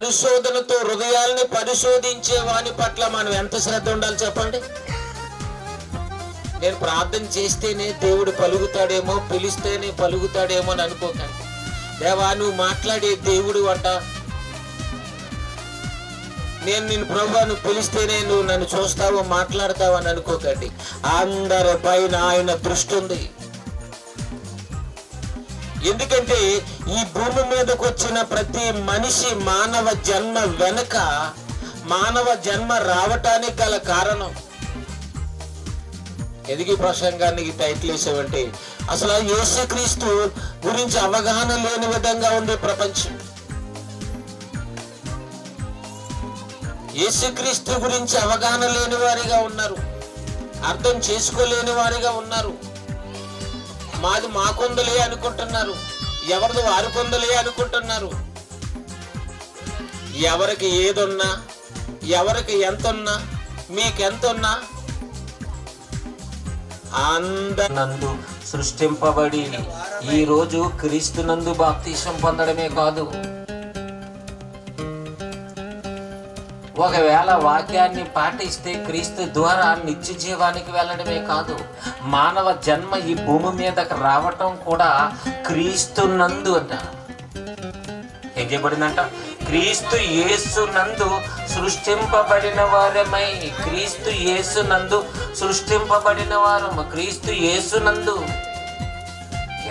పరిశోధనతో హృదయాల్ని పరిశోధించే వాని పట్ల మనం ఎంత శ్రద్ధ ఉండాలి చెప్పండి. నేను ప్రార్థన చేస్తేనే దేవుడు పలుకుతాడేమో, పిలిస్తేనే పలుకుతాడేమో అని అనుకోకండి. దేవా నువ్వు మాట్లాడే దేవుడు అంట, నేను నిన్ను ప్రభువా నువ్వు పిలిస్తేనే నువ్వు నన్ను చూస్తావు మాట్లాడతావు అని అనుకోకండి. అందరి పైన ఆయన దృష్టి ఉంది. ఎందుకంటే ఈ భూమి మీదకి వచ్చిన ప్రతి మనిషి మానవ జన్మ వెనుక, మానవ జన్మ రావటానికి గల కారణం, ఎదిగి ప్రసంగానికి టైటిల్ వేసావంటే అసలు యేసుక్రీస్తు గురించి అవగాహన లేని విధంగా ఉంది ప్రపంచం. యేసుక్రీస్తు గురించి అవగాహన లేని వారిగా ఉన్నారు, అర్థం చేసుకోలేని వారిగా ఉన్నారు. మాది మాకొందలే అనుకుంటున్నారు, ఎవరిది వారి కొందలే అనుకుంటున్నారు. ఎవరికి ఏదున్నా, ఎవరికి ఎంతున్నా, మీకెంతున్నా అందనందు సృష్టింపబడి ఈ రోజు క్రీస్తునందు బాప్తిసం పొందడమే కాదు, ఒకవేళ వాక్యాన్ని పాటిస్తే క్రీస్తు ద్వారా నిత్య జీవానికి వెళ్ళడమే కాదు, మానవ జన్మ ఈ భూమి మీదకి రావటం కూడా క్రీస్తునందు అంట. ఏం చేయబడిందంట? క్రీస్తు యేసునందు సృష్టింపబడిన వారమై, క్రీస్తు యేసునందు సృష్టింపబడిన వారము, క్రీస్తు యేసునందు.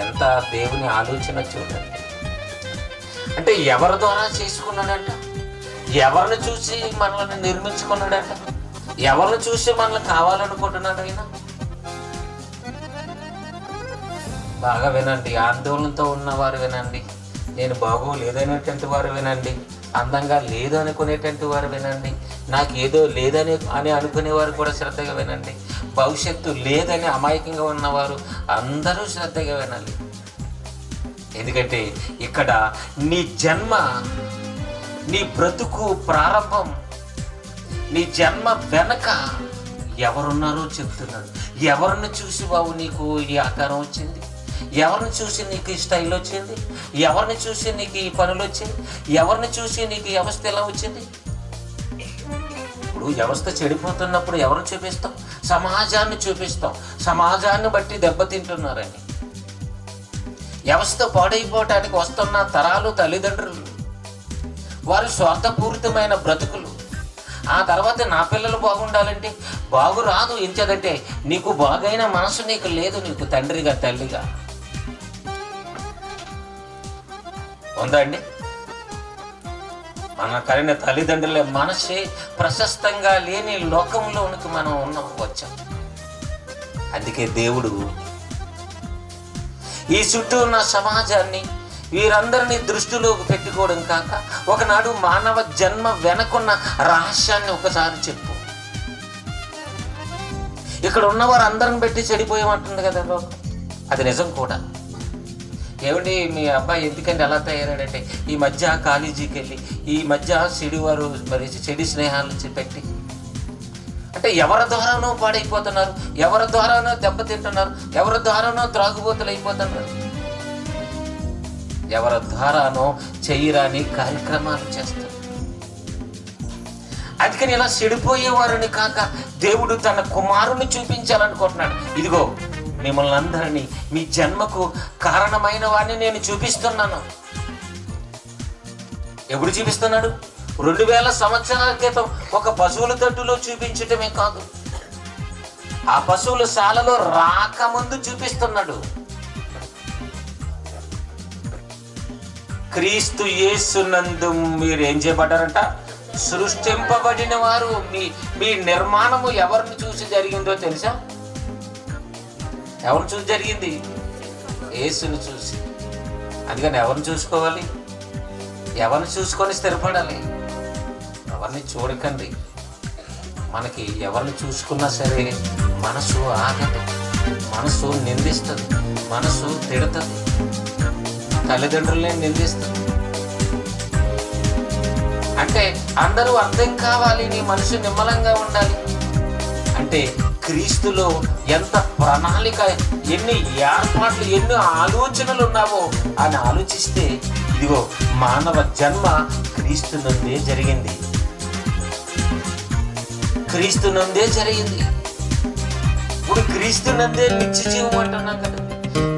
ఎంత దేవుని ఆలోచన చూడండి. అంటే ఎవరి ద్వారా చేసుకున్నాడంట? ఎవరిని చూసి మనల్ని నిర్మించుకున్నాడంట? ఎవరిని చూసి మనల్ని కావాలనుకుంటున్నాడు ఆయన? బాగా వినండి, ఆందోళనతో ఉన్నవారు వినండి, నేను బాగోలేదనేటువంటి వారు వినండి, అందంగా లేదు అనుకునేటువంటి వారు వినండి, నాకు ఏదో లేదని అనుకునేవారు కూడా శ్రద్ధగా వినండి, భవిష్యత్తు లేదని అమాయకంగా ఉన్నవారు అందరూ శ్రద్ధగా వినాలి. ఎందుకంటే ఇక్కడ నీ జన్మ, నీ బ్రతుకు ప్రారంభం, నీ జన్మ వెనక ఎవరున్నారో చెప్తున్నాడు. ఎవరిని చూసి బాబు నీకు ఈ ఆకారం వచ్చింది? ఎవరిని చూసి నీకు ఈ స్టైల్ వచ్చింది? ఎవరిని చూసి నీకు ఈ పనులు వచ్చింది? ఎవరిని చూసి నీకు ఈ వ్యవస్థ ఎలా వచ్చింది? ఇప్పుడు వ్యవస్థ చెడిపోతున్నప్పుడు ఎవరు చూపిస్తాం? సమాజాన్ని చూపిస్తాం. సమాజాన్ని బట్టి దెబ్బతింటున్నారని. వ్యవస్థ పాడైపోవటానికి వస్తున్న తరాలు తల్లిదండ్రులు, వారి స్వార్థపూరితమైన బ్రతుకులు. ఆ తర్వాత నా పిల్లలు బాగుండాలంటే బాగు రాదు. ఎంచదంటే నీకు బాగైన మనసు నీకు లేదు, నీకు తండ్రిగా తల్లిగా ఉందా అండి? మన కలిగిన తల్లిదండ్రుల మనసే ప్రశస్తంగా లేని లోకంలోనికి మనం వచ్చాం. అందుకే దేవుడు ఈ చుట్టూ ఉన్న సమాజాన్ని, వీరందరినీ దృష్టిలోకి పెట్టుకోవడం కాక, ఒకనాడు మానవ జన్మ వెనకున్న రహస్యాన్ని ఒకసారి చెప్పు. ఇక్కడ ఉన్నవారు అందరిని పెట్టి చెడిపోయామంటుంది కదా లోకం. అది నిజం కూడా. ఏమండి మీ అబ్బాయి ఎందుకంటే ఎలా తయారాడంటే, ఈ మధ్య కాలేజీకి వెళ్ళి, ఈ మధ్య చెడివారు మరి చెడి స్నేహాలు పెట్టి, అంటే ఎవరి ద్వారానో పాడైపోతున్నారు, ఎవరి ద్వారానో దెబ్బతింటున్నారు, ఎవరి ద్వారానో త్రాగుబోతులు అయిపోతున్నారు, ఎవరి ద్వారానో చెయ్యరాని కార్యక్రమాలు చేస్తారు. అందుకని ఇలా చెడిపోయేవారిని కాక దేవుడు తన కుమారుని చూపించాలనుకుంటున్నాడు. ఇదిగో మిమ్మల్ని అందరినీ, మీ జన్మకు కారణమైన వాడిని నేను చూపిస్తున్నాను. ఎప్పుడు చూపిస్తున్నాడు? 2000 సంవత్సరాల క్రితం ఒక పశువుల తట్టులో చూపించటమే కాదు, ఆ పశువుల శాలలో రాకముందు చూపిస్తున్నాడు. క్రీస్తు యేసునందు మీరు ఏం చేయబడ్డారంట? సృష్టింపబడిన వారు. మీ నిర్మాణము ఎవరిని చూసి జరిగిందో తెలుసా? ఎవరిని చూసి జరిగింది? యేసుని చూసి. అందుకని ఎవరిని చూసుకోవాలి? ఎవరిని చూసుకొని స్థిరపడాలి. ఎవరిని చూడకండి. మనకి ఎవరిని చూసుకున్నా సరే మనసు ఆగదు, మనసు నిందిస్తుంది, మనసు తిడుతుంది, తల్లిదండ్రులనే నిందిస్తుంది. అంటే అందరూ అర్థం కావాలి, నీ మనసు నిమ్మలంగా ఉండాలి. అంటే క్రీస్తులో ఎంత ప్రణాళిక, ఎన్ని ఏర్పాట్లు, ఎన్ని ఆలోచనలు ఉన్నావో అని ఆలోచిస్తే ఇదిగో మానవ జన్మ క్రీస్తు నుండే జరిగింది. క్రీస్తు నుండే జరిగింది. ఇప్పుడు క్రీస్తు నందే నిత్య జీవం అంటున్నాం కదా.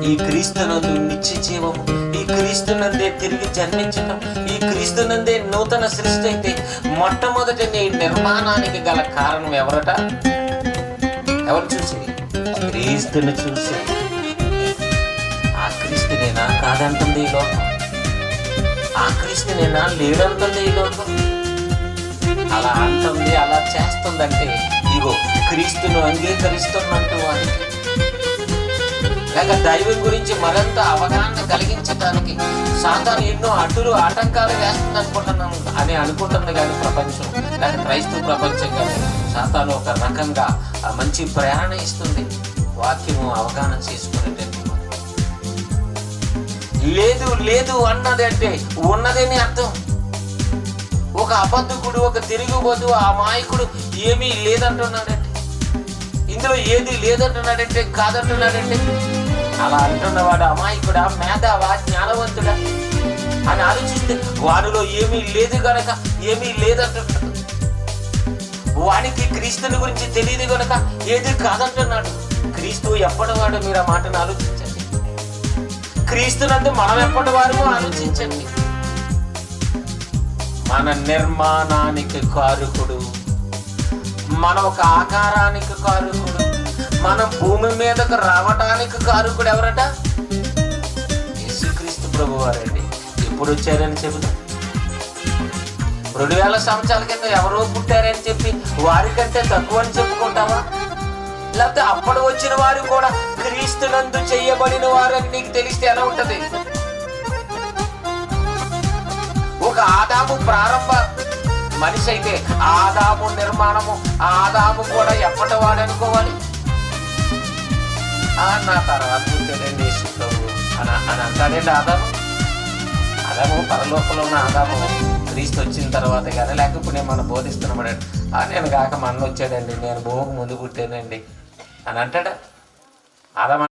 ఈ క్రీస్తు నందు నిత్య జీవము, ఈ క్రీస్తు నందే తిరిగి జన్మించటం, ఈ క్రీస్తు నందే నూతన సృష్టి అయితే మొట్టమొదటి నీ నిర్మాణానికి గల కారణం ఎవరట? ఎవరు చూసి? క్రీస్తుని చూసి. ఆ క్రీస్తునేనా కాదంటుంది ఈ లోకం? ఆ క్రీస్తునేనా లేడంటుంది ఈ లోకం? అలా అంటుంది, అలా చేస్తుందంటే ఇగో క్రీస్తును అంగీకరిస్తున్నట్టు వారికి, లేక దైవం గురించి మరింత అవగాహన కలిగించడానికి సాతాను ఎన్నో అడ్డులు ఆటంకాలు వేస్తుంది అనుకుంటున్నాం అని అనుకుంటుంది. కానీ ప్రపంచం, లేక క్రైస్తవ ప్రపంచం కానీ సాతాను ఒక రకంగా మంచి ప్రేరణ ఇస్తుంది. వాక్యము అవగాహన చేసుకునేటట్టు లేదు లేదు అన్నది అంటే ఉన్నదని అర్థం. ఒక అబద్ధకుడు, ఒక తిరుగుబోతు, ఆ మాయకుడు ఏమీ లేదంటున్నాడంటే, ఇందులో ఏది లేదంటున్నాడంటే, కాదంటున్నాడంటే, అలా అంటున్నవాడు అమాయకుడా, మేధావా, జ్ఞానవంతుడా అని ఆలోచిస్తే వారిలో ఏమీ లేదు గనక ఏమీ లేదంటున్నాడు. వానికి క్రీస్తుని గురించి తెలియదు గనక ఏది కాదంటున్నాడు. క్రీస్తు ఎప్పటివాడు? మీరు ఆ మాటను ఆలోచించండి. క్రీస్తునందు మనం ఎప్పటి వారు ఆలోచించండి. మన నిర్మాణానికి కారకుడు, మన ఒక ఆకారానికి కారకుడు, మన భూమి మీదకు రావటానికి కారకుడు ఎవరట? యేసుక్రీస్తు ప్రభువారండి. ఎప్పుడు వచ్చారని చెబుతాం? 2000 సంవత్సరాల కింద ఎవరో పుట్టారని చెప్పి వారికంటే తక్కువ అని చెప్పుకుంటావా? లేకపోతే అప్పుడు వచ్చిన వారు కూడా క్రీస్తునందు చెయ్యబడిన వారని నీకు తెలిస్తే ఎలా ఉంటది? ఒక ఆదాము ప్రారంభ మనిషి అయితే ఆదాము నిర్మాణము, ఆదాము కూడా ఎప్పటి వాడు అనుకోవాలి? నా తర్వాత పుట్టాడండి యేసు ప్రభు అని అంటాడండి ఆదాము. ఆదాము పరలోకంలో ఉన్న ఆదాము క్రీస్తు వచ్చిన తర్వాత కానీ, లేకపోతే మనం బోధిస్తున్నాడు నేను కాక మన వచ్చాడండి, నేను భూమికి ముందు పుట్టానండి అని అంటాడా? ఆదాము